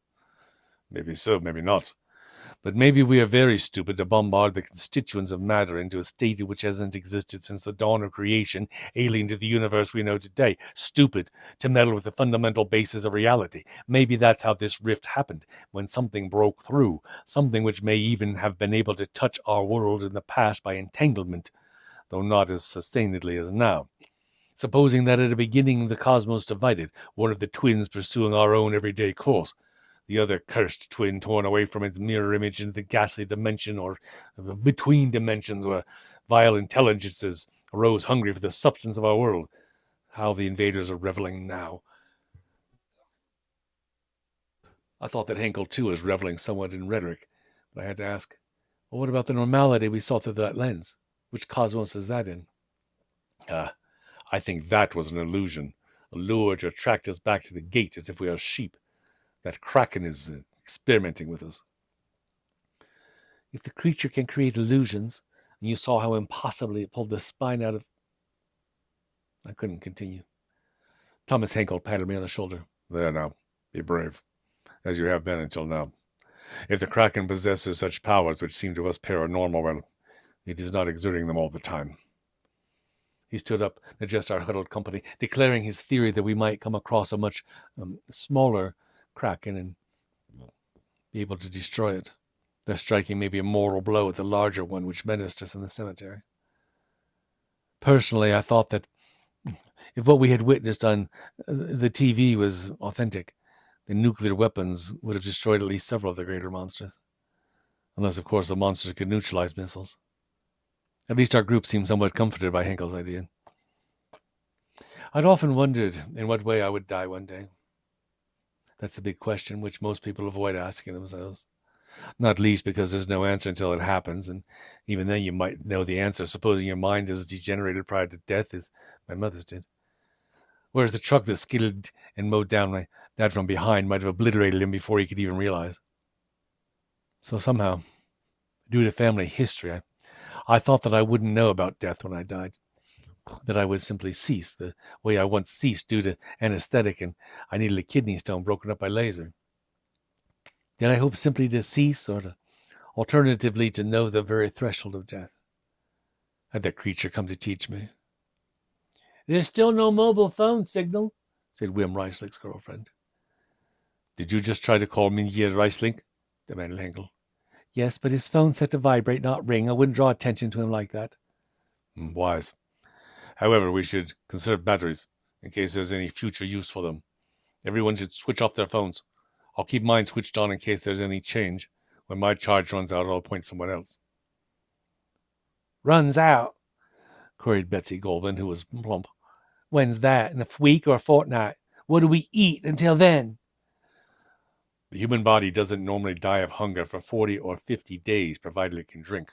Maybe so, maybe not. But maybe we are very stupid to bombard the constituents of matter into a state which hasn't existed since the dawn of creation, alien to the universe we know today. Stupid to meddle with the fundamental basis of reality. Maybe that's how this rift happened, when something broke through, something which may even have been able to touch our world in the past by entanglement, though not as sustainedly as now. Supposing that at the beginning the cosmos divided, one of the twins pursuing our own everyday course, the other cursed twin torn away from its mirror image into the ghastly dimension or between dimensions where vile intelligences arose hungry for the substance of our world. How the invaders are reveling now. I thought that Henkel, too, was reveling somewhat in rhetoric, but I had to ask, well, what about the normality we saw through that lens? Which cosmos is that in? I think that was an illusion, a lure to attract us back to the gate as if we are sheep. That Kraken is experimenting with us. If the creature can create illusions, and you saw how impossibly it pulled the spine out of... I couldn't continue. Thomas Henkel patted me on the shoulder. There now, be brave, as you have been until now. If the Kraken possesses such powers which seem to us paranormal, well, it is not exerting them all the time. He stood up and addressed our huddled company, declaring his theory that we might come across a much smaller Kraken and be able to destroy it, thus striking maybe a mortal blow at the larger one which menaced us in the cemetery. Personally, I thought that if what we had witnessed on the TV was authentic, the nuclear weapons would have destroyed at least several of the greater monsters. Unless, of course, the monsters could neutralize missiles. At least our group seemed somewhat comforted by Henkel's idea. I'd often wondered in what way I would die one day. That's the big question which most people avoid asking themselves. Not least because there's no answer until it happens, and even then you might know the answer, supposing your mind is degenerated prior to death, as my mother's did. Whereas the truck that skidded and mowed down my dad from behind might have obliterated him before he could even realize. So somehow, due to family history, I thought that I wouldn't know about death when I died, that I would simply cease the way I once ceased due to anesthetic and I needed a kidney stone broken up by laser. Did I hope simply to cease, or to, alternatively to know the very threshold of death? Had that creature come to teach me? There's still no mobile phone signal, said Wim Reislink's girlfriend. Did you just try to call Mingyir Reislink? Demanded Henkel. Yes, but his phone's set to vibrate, not ring. I wouldn't draw attention to him like that. Wise. However, we should conserve batteries, in case there's any future use for them. Everyone should switch off their phones. I'll keep mine switched on in case there's any change. When my charge runs out, I'll appoint someone else. Runs out? Queried Betsy Goldman, who was plump. When's that? In a week or a fortnight? What do we eat until then? The human body doesn't normally die of hunger for 40 or 50 days, provided it can drink.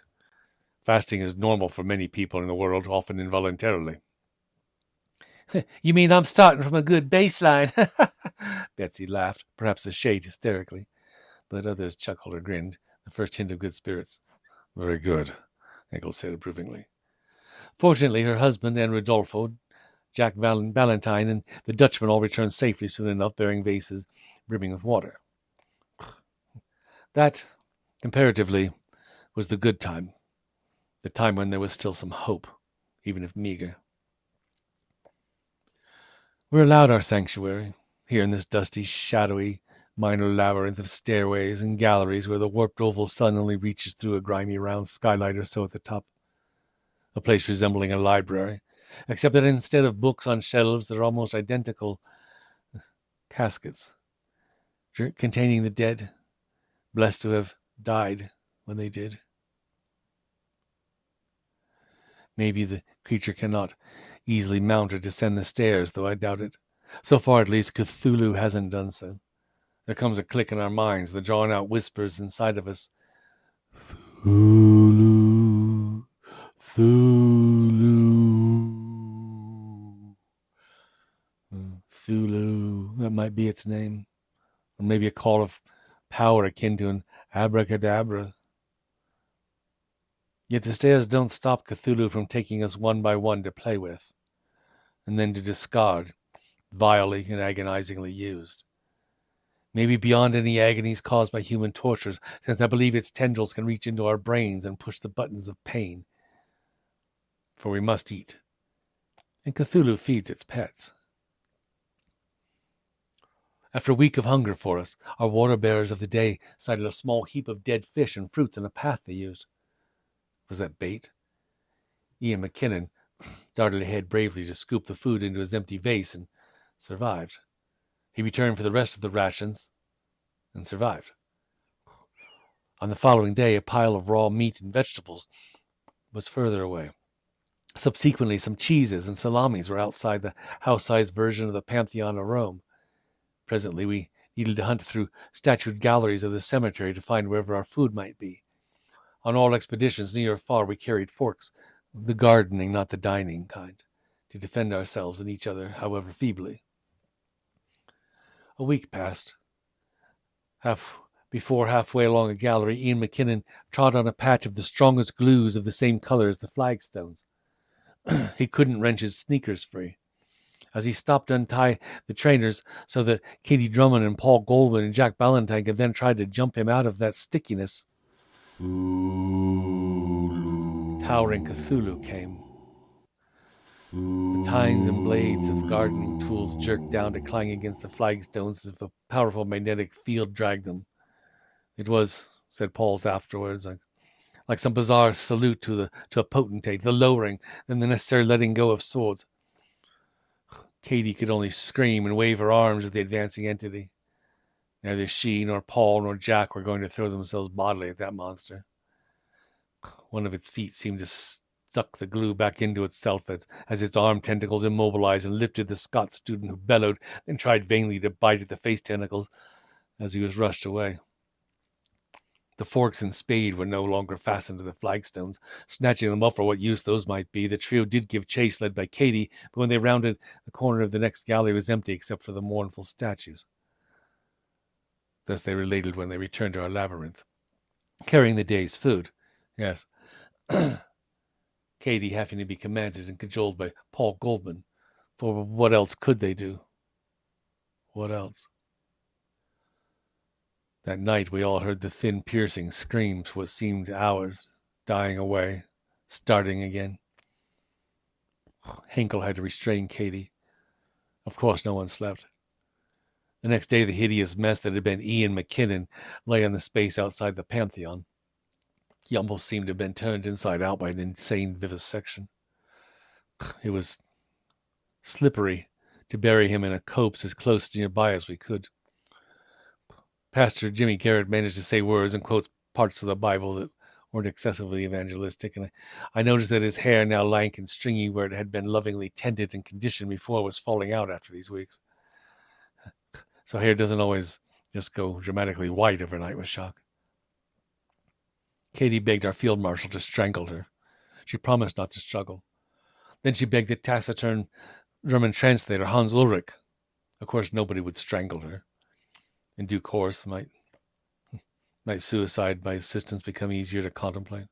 Fasting is normal for many people in the world, often involuntarily. You mean I'm starting from a good baseline? Betsy laughed, perhaps a shade hysterically, but others chuckled or grinned, the first hint of good spirits. Very good, Henkel said approvingly. Fortunately, her husband and Rodolfo, Jack Valentine, and the Dutchman all returned safely soon enough, bearing vases brimming with water. That, comparatively, was the good time, the time when there was still some hope, even if meager. We're allowed our sanctuary, here in this dusty, shadowy, minor labyrinth of stairways and galleries where the warped oval sun only reaches through a grimy round skylight or so at the top. A place resembling a library, except that instead of books on shelves, there are almost identical caskets containing the dead, blessed to have died when they did. Maybe the creature cannot easily mount or descend the stairs, though I doubt it. So far, at least, Cthulhu hasn't done so. There comes a click in our minds, the drawn-out whispers inside of us. Cthulhu, Cthulhu, Cthulhu, that might be its name. Or maybe a call of power akin to an abracadabra. Yet the stairs don't stop Cthulhu from taking us one by one to play with, and then to discard, vilely and agonizingly used. Maybe beyond any agonies caused by human tortures, since I believe its tendrils can reach into our brains and push the buttons of pain. For we must eat, and Cthulhu feeds its pets. After a week of hunger for us, our water-bearers of the day sighted a small heap of dead fish and fruits in the path they used. Was that bait? Ian McKinnon darted ahead bravely to scoop the food into his empty vase and survived. He returned for the rest of the rations and survived. On the following day, a pile of raw meat and vegetables was further away. Subsequently, some cheeses and salamis were outside the house-sized version of the Pantheon of Rome. Presently, we needed to hunt through statued galleries of the cemetery to find wherever our food might be. On all expeditions, near or far, we carried forks, the gardening, not the dining kind, to defend ourselves and each other, however feebly. A week passed. Halfway along a gallery, Ian McKinnon trod on a patch of the strongest glues of the same color as the flagstones. He couldn't wrench his sneakers free. As he stopped to untie the trainers so that Katie Drummond and Paul Goldwyn and Jack Ballantyne could then try to jump him out of that stickiness, towering Cthulhu came. The tines and blades of gardening tools jerked down to clang against the flagstones as if a powerful magnetic field dragged them. It was, said Pauls afterwards, like some bizarre salute to a potentate, the lowering, then the necessary letting go of swords. Katie could only scream and wave her arms at the advancing entity. Neither she, nor Paul, nor Jack were going to throw themselves bodily at that monster. One of its feet seemed to sucked the glue back into itself as its arm tentacles immobilized and lifted the Scot student, who bellowed and tried vainly to bite at the face tentacles as he was rushed away. The forks and spade were no longer fastened to the flagstones. Snatching them up for what use those might be, the trio did give chase, led by Katie, but when they rounded the corner of the next gallery, it was empty except for the mournful statues. Thus they related when they returned to our labyrinth, carrying the day's food. Yes. Katie having to be commanded and cajoled by Paul Goldman. For what else could they do? What else? That night we all heard the thin, piercing screams for what seemed hours, dying away, starting again. Henkel had to restrain Katie. Of course no one slept. The next day the hideous mess that had been Ian McKinnon lay on the space outside the Pantheon. He almost seemed to have been turned inside out by an insane vivisection. It was slippery to bury him in a copse as close nearby as we could. Pastor Jimmy Garrett managed to say words and quote parts of the Bible that weren't excessively evangelistic, and I noticed that his hair, now lank and stringy where it had been lovingly tended and conditioned before, was falling out after these weeks. So hair doesn't always just go dramatically white overnight with shock. Katie begged our field marshal to strangle her. She promised not to struggle. Then she begged the taciturn German translator Hans Ulrich. Of course, nobody would strangle her. In due course, might suicide by assistance become easier to contemplate?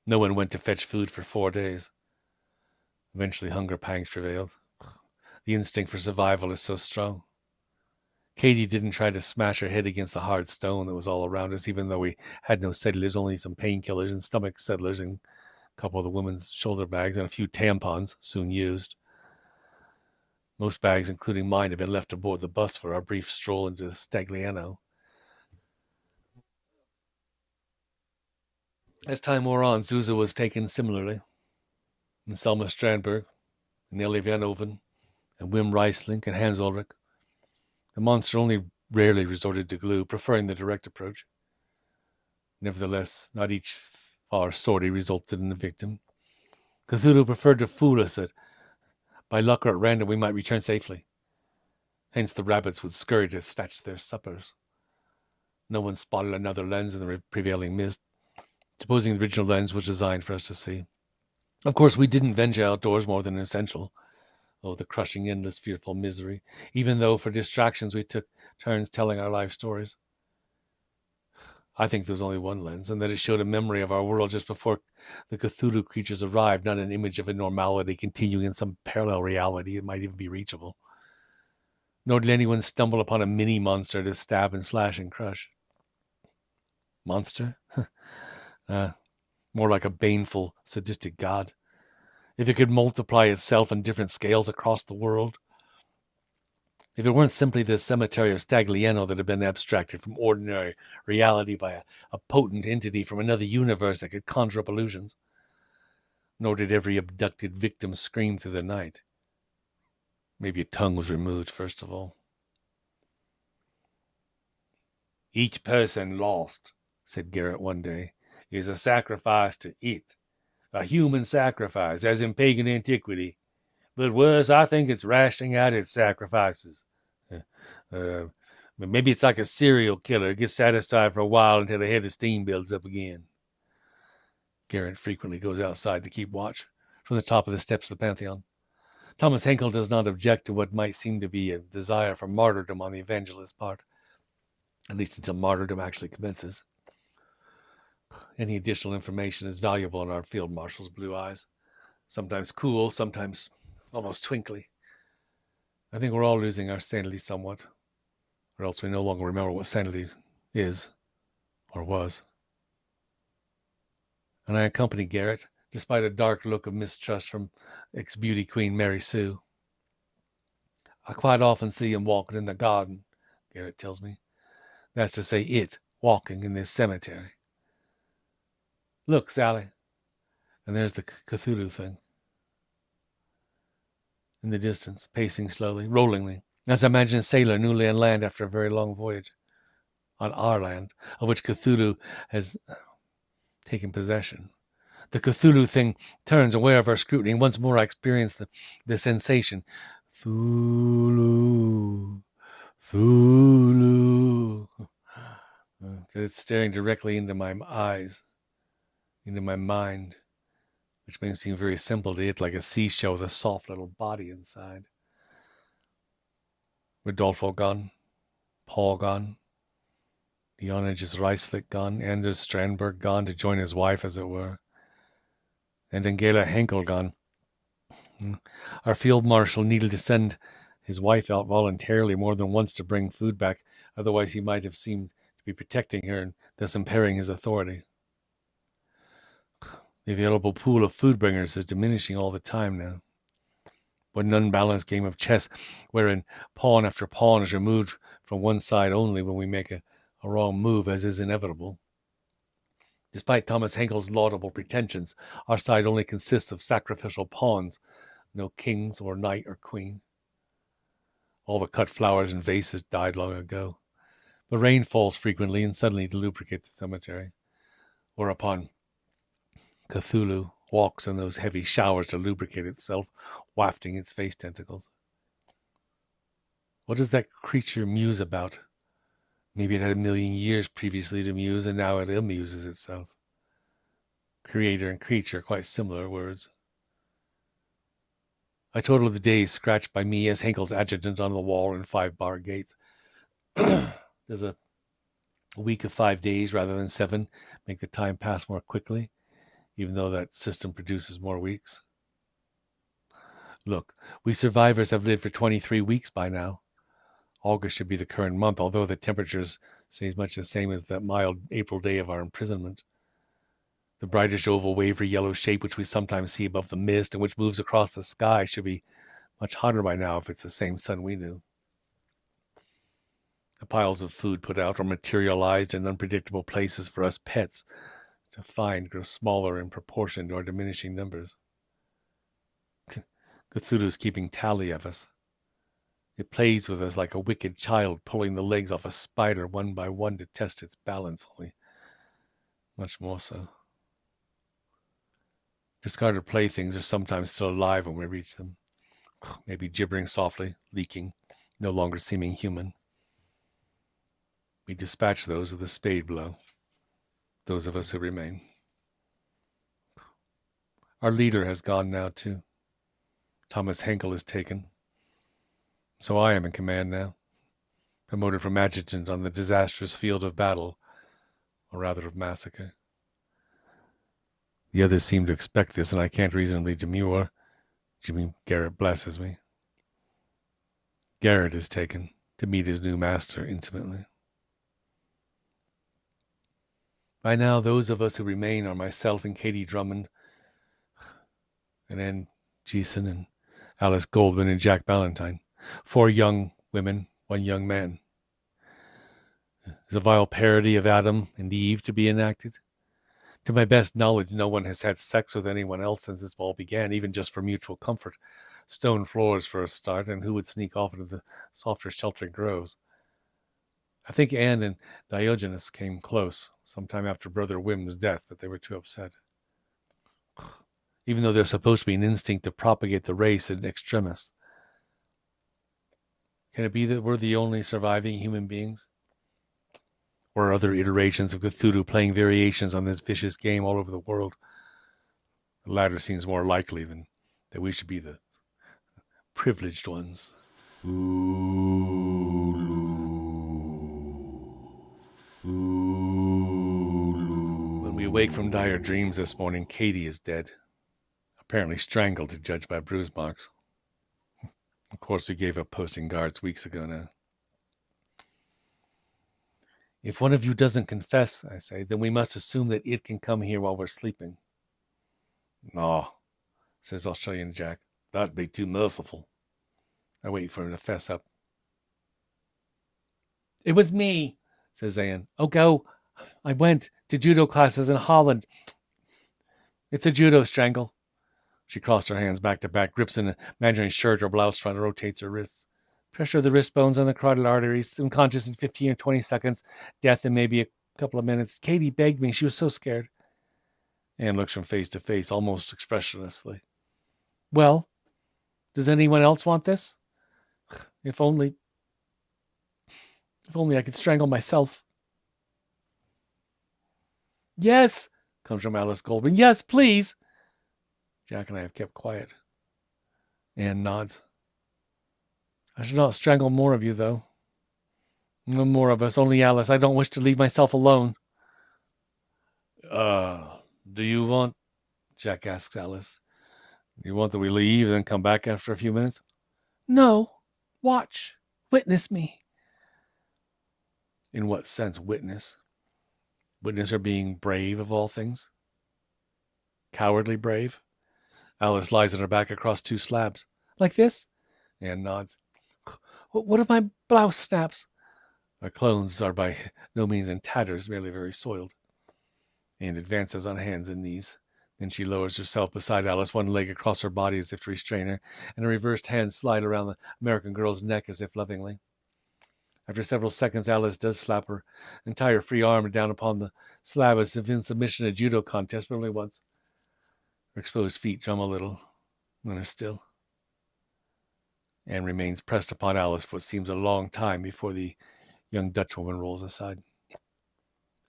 No one went to fetch food for 4 days. Eventually, hunger pangs prevailed. The instinct for survival is so strong. Katie didn't try to smash her head against the hard stone that was all around us, even though we had no sedatives, only some painkillers and stomach settlers and a couple of the women's shoulder bags and a few tampons, soon used. Most bags, including mine, had been left aboard the bus for our brief stroll into Staglieno. As time wore on, Zuza was taken similarly, and Selma Strandberg, and Nelly Van Oven, and Wim Reislink, and Hans Ulrich. The monster only rarely resorted to glue, preferring the direct approach. Nevertheless, not each far sortie resulted in a victim. Cthulhu preferred to fool us that by luck or at random we might return safely. Hence the rabbits would scurry to snatch their suppers. No one spotted another lens in the prevailing mist, supposing the original lens was designed for us to see. Of course, we didn't venture outdoors more than essential. Oh, the crushing, endless, fearful misery, even though for distractions we took turns telling our life stories. I think there was only one lens, and that it showed a memory of our world just before the Cthulhu creatures arrived, not an image of a normality continuing in some parallel reality that might even be reachable. Nor did anyone stumble upon a mini-monster to stab and slash and crush. Monster? More like a baneful, sadistic god. If it could multiply itself in different scales across the world. If it weren't simply the Cimitero of Staglieno that had been abstracted from ordinary reality by a potent entity from another universe that could conjure up illusions. Nor did every abducted victim scream through the night. Maybe a tongue was removed, first of all. Each person lost, said Garrett one day, is a sacrifice to it. A human sacrifice, as in pagan antiquity. But worse, I think it's rationing out its sacrifices. Maybe it's like a serial killer. Gets satisfied for a while until the head of steam builds up again. Garrett frequently goes outside to keep watch from the top of the steps of the Pantheon. Thomas Henkel does not object to what might seem to be a desire for martyrdom on the evangelist's part, at least until martyrdom actually commences. Any additional information is valuable in our field marshal's blue eyes, sometimes cool, sometimes almost twinkly. I think we're all losing our sanity somewhat, or else we no longer remember what sanity is, or was. And I accompanied Garrett, despite a dark look of mistrust from ex-beauty queen Mary Sue. I quite often see him walking in the garden, Garrett tells me. That's to say, it walking in this cemetery. Look, Sally. And there's the Cthulhu thing. In the distance, pacing slowly, rollingly, as I imagine a sailor newly on land after a very long voyage. On our land, of which Cthulhu has taken possession. The Cthulhu thing turns, aware of our scrutiny, and once more I experience the sensation. Thulu, Thulu. That it's staring directly into my eyes, into my mind, which makes it seem very simple to it, like a seashell with a soft little body inside. Rodolfo gone, Paul gone, Leonidas Reislich gone, Anders Strandberg gone to join his wife, as it were, and Angela Henkel gone. Our field marshal needed to send his wife out voluntarily more than once to bring food back, otherwise he might have seemed to be protecting her and thus impairing his authority. The available pool of food bringers is diminishing all the time now. But an unbalanced game of chess, wherein pawn after pawn is removed from one side only when we make a wrong move, as is inevitable. Despite Thomas Henkel's laudable pretensions, our side only consists of sacrificial pawns, no kings or knight or queen. All the cut flowers and vases died long ago. But rain falls frequently and suddenly to lubricate the cemetery, whereupon Cthulhu walks in those heavy showers to lubricate itself, wafting its face tentacles. What does that creature muse about? Maybe it had 1 million years previously to muse, and now it amuses itself. Creator and creature, quite similar words. I total the days scratched by me as Henkel's adjutant on the wall and 5 bar gates. Does a week of 5 days rather than 7 make the time pass more quickly, even though that system produces more weeks? Look, we survivors have lived for 23 weeks by now. August should be the current month, although the temperatures say much the same as that mild April day of our imprisonment. The brightest oval wavery yellow shape which we sometimes see above the mist and which moves across the sky should be much hotter by now if it's the same sun we knew. The piles of food put out or materialized in unpredictable places for us pets to find grow smaller in proportion to our diminishing numbers. Cthulhu's keeping tally of us. It plays with us like a wicked child pulling the legs off a spider one by one to test its balance, only much more so. Discarded playthings are sometimes still alive when we reach them, maybe gibbering softly, leaking, no longer seeming human. We dispatch those with a spade blow, those of us who remain. Our leader has gone now, too. Thomas Henkel is taken. So I am in command now, promoted from adjutant on the disastrous field of battle, or rather of massacre. The others seem to expect this, and I can't reasonably demur. Jimmy Garrett blesses me. Garrett is taken to meet his new master intimately. By now, those of us who remain are myself and Katie Drummond, and Ann Geeson and Alice Goldman and Jack Ballantyne. 4 young women, 1 young man. Is a vile parody of Adam and Eve to be enacted? To my best knowledge, no one has had sex with anyone else since this all began, even just for mutual comfort. Stone floors for a start, and who would sneak off into the softer sheltering groves? I think Anne and Diogenes came close, sometime after Brother Wim's death, but they were too upset. Even though there's supposed to be an instinct to propagate the race in extremis. Can it be that we're the only surviving human beings? Or other iterations of Cthulhu playing variations on this vicious game all over the world? The latter seems more likely than that we should be the privileged ones. When we awake from dire dreams this morning, Katie is dead. Apparently strangled, to judge by bruise marks. Of course, we gave up posting guards weeks ago now. If one of you doesn't confess, I say, then we must assume that it can come here while we're sleeping. No, says Australian Jack. That'd be too merciful. I wait for him to fess up. It was me, says Anne. Oh, go. I went to judo classes in Holland. It's a judo strangle. She crossed her hands back to back, grips in a mandarin shirt or blouse front, and rotates her wrists. Pressure of the wrist bones on the carotid arteries, unconscious in 15 or 20 seconds, death in maybe a couple of minutes. Katie begged me. She was so scared. Anne looks from face to face, almost expressionlessly. Well, does anyone else want this? If only I could strangle myself. Yes, comes from Alice Goldman. Yes, please. Jack and I have kept quiet. Anne nods. I should not strangle more of you, though. No more of us, only Alice. I don't wish to leave myself alone. Do you want... Jack asks Alice. Do you want that we leave and then come back after a few minutes? No. Watch. Witness me. In what sense, witness? Witness her being brave of all things? Cowardly brave? Alice lies on her back across 2 slabs. Like this? Anne nods. What if my blouse snaps? Our clothes are by no means in tatters, merely very soiled. Anne advances on hands and knees. Then she lowers herself beside Alice, one leg across her body as if to restrain her, and her reversed hands slide around the American girl's neck as if lovingly. After several seconds, Alice does slap her entire free arm down upon the slab as if in submission to a judo contest, but only once. Her exposed feet drum a little, then are still. Anne remains pressed upon Alice for what seems a long time before the young Dutchwoman rolls aside.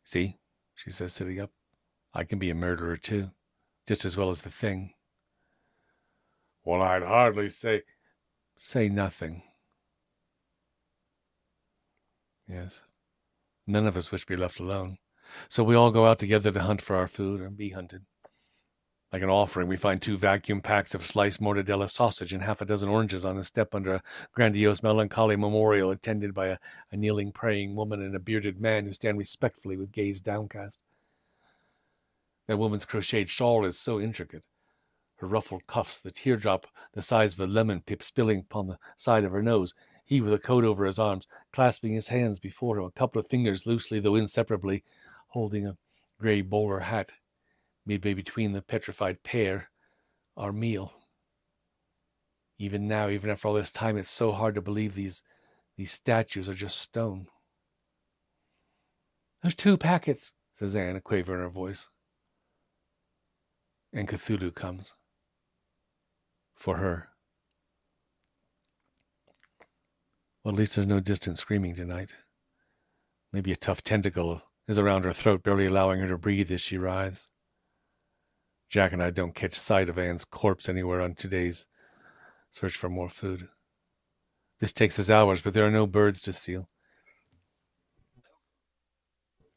See, she says, sitting up, I can be a murderer too, just as well as the thing. Well, I'd hardly say... Say nothing. Yes. None of us wish to be left alone, so we all go out together to hunt for our food or be hunted. Like an offering, we find 2 vacuum packs of sliced mortadella sausage and half a dozen oranges on the step under a grandiose melancholy memorial attended by a kneeling praying woman and a bearded man who stand respectfully with gaze downcast. That woman's crocheted shawl is so intricate. Her ruffled cuffs, the teardrop the size of a lemon pip spilling upon the side of her nose, he with a coat over his arms, clasping his hands before him, a couple of fingers loosely though inseparably, holding a grey bowler hat. Midway between the petrified pair, our meal. Even now, even after all this time, it's so hard to believe these statues are just stone. There's 2 packets, says Anne, a quaver in her voice. And Cthulhu comes. For her. Well, at least there's no distant screaming tonight. Maybe a tough tentacle is around her throat, barely allowing her to breathe as she writhes. Jack and I don't catch sight of Anne's corpse anywhere on today's search for more food. This takes us hours, but there are no birds to steal.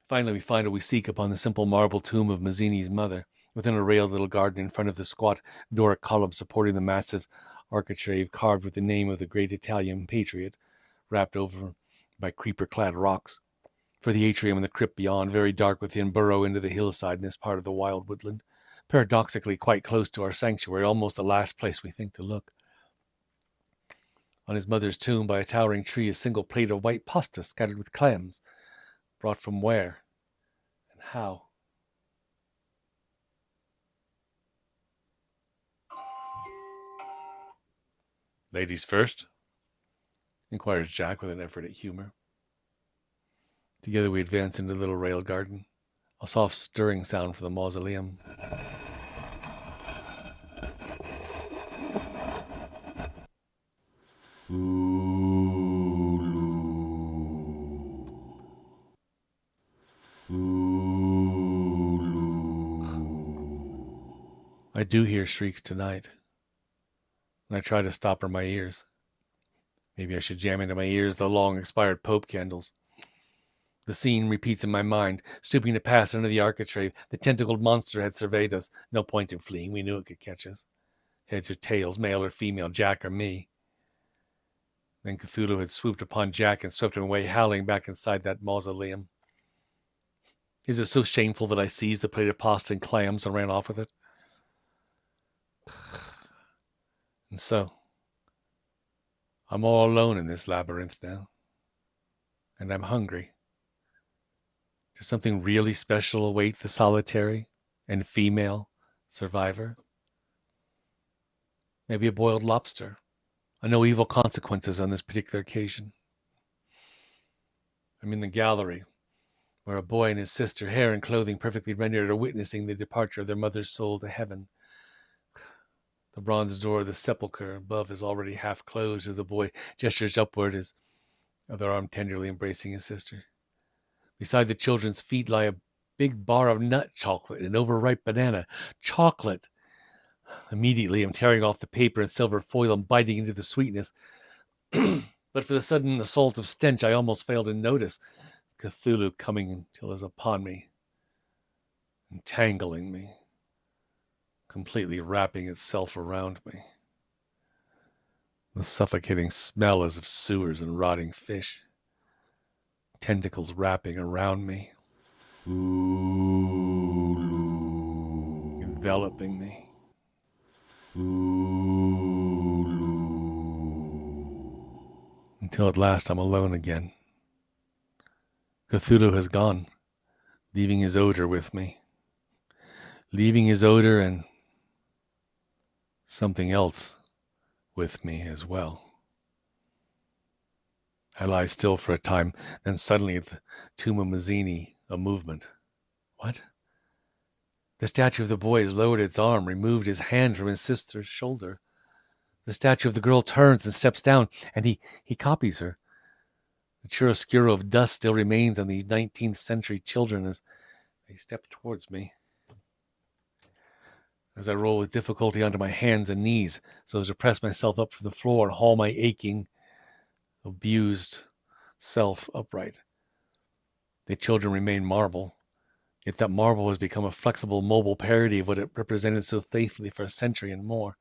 Finally, we find what we seek upon the simple marble tomb of Mazzini's mother, within a railed little garden in front of the squat Doric column supporting the massive architrave carved with the name of the great Italian patriot, wrapped over by creeper-clad rocks. For the atrium and the crypt beyond, very dark within, burrow into the hillside in this part of the wild woodland, paradoxically quite close to our sanctuary, almost the last place we think to look. On his mother's tomb, by a towering tree, a single plate of white pasta scattered with clams. Brought from where? And how? Ladies first? Inquires Jack with an effort at humor. Together we advance into the little railed garden. A soft stirring sound from the mausoleum. I do hear shrieks tonight, and I try to stop her my ears. Maybe I should jam into my ears the long-expired Pope candles. The scene repeats in my mind, stooping to pass under the architrave. The tentacled monster had surveyed us. No point in fleeing. We knew it could catch us. Heads or tails, male or female, Jack or me. Then Cthulhu had swooped upon Jack and swept him away, howling back inside that mausoleum. Is it so shameful that I seized the plate of pasta and clams and ran off with it? And so, I'm all alone in this labyrinth now. And I'm hungry. Does something really special await the solitary and female survivor? Maybe a boiled lobster. No evil consequences on this particular occasion. I'm in the gallery, where a boy and his sister, hair and clothing perfectly rendered, are witnessing the departure of their mother's soul to heaven. The bronze door of the sepulchre above is already half closed as the boy gestures upward, his other arm tenderly embracing his sister. Beside the children's feet lie a big bar of nut chocolate and an overripe banana. Chocolate! Immediately, I'm tearing off the paper and silver foil and biting into the sweetness. But for the sudden assault of stench, I almost fail to notice Cthulhu coming until it is upon me, entangling me, completely wrapping itself around me. The suffocating smell is of sewers and rotting fish. Tentacles wrapping around me, enveloping me. Until at last I'm alone again. Cthulhu has gone, leaving his odor with me. Leaving his odor and something else with me as well. I lie still for a time, then suddenly at the tomb of Mazzini, a movement. What? The statue of the boy has lowered its arm, removed his hand from his sister's shoulder. The statue of the girl turns and steps down, and he copies her. The chiaroscuro of dust still remains on the 19th century children as they step towards me. As I roll with difficulty onto my hands and knees, so as to press myself up from the floor and haul my aching, abused self upright. The children remain marble, yet that marble has become a flexible, mobile parody of what it represented so faithfully for a century and more.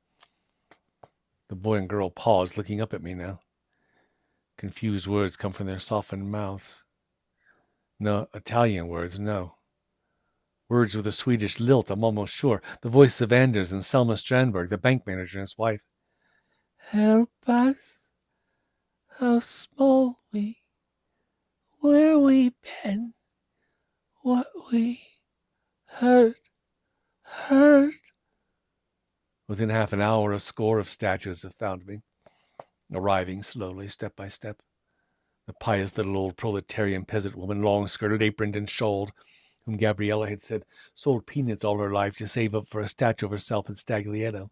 The boy and girl pause, looking up at me now. Confused words come from their softened mouths. No, Italian words, no. Words with a Swedish lilt, I'm almost sure. The voices of Anders and Selma Strandberg, the bank manager and his wife. Help us. How small where we been, what we hurt. Within half an hour, a score of statues have found me, arriving slowly, step by step. The pious little old proletarian peasant woman, long-skirted, aproned, and shawled, whom Gabriella had said sold peanuts all her life to save up for a statue of herself in Staglieno.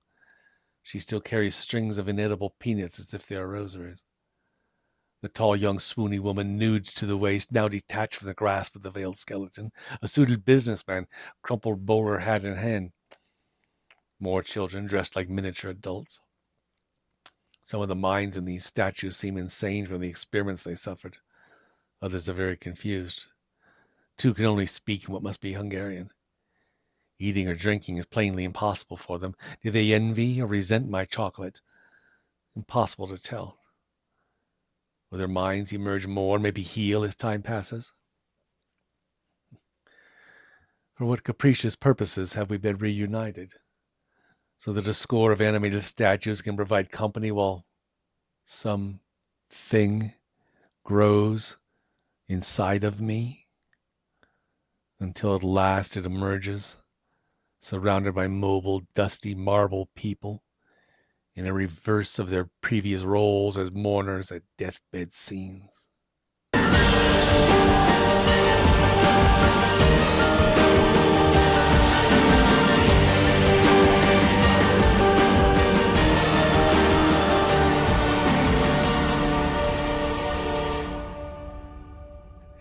She still carries strings of inedible peanuts as if they are rosaries. The tall young swoony woman, nude to the waist, now detached from the grasp of the veiled skeleton. A suited businessman, crumpled bowler hat in hand. More children, dressed like miniature adults. Some of the minds in these statues seem insane from the experiments they suffered. Others are very confused. Two can only speak in what must be Hungarian. Eating or drinking is plainly impossible for them. Do they envy or resent my chocolate? Impossible to tell. Will their minds emerge more, maybe heal as time passes? For what capricious purposes have we been reunited? So that a score of animated statues can provide company while some thing grows inside of me, until at last it emerges, surrounded by mobile, dusty marble people, in a reverse of their previous roles as mourners at deathbed scenes.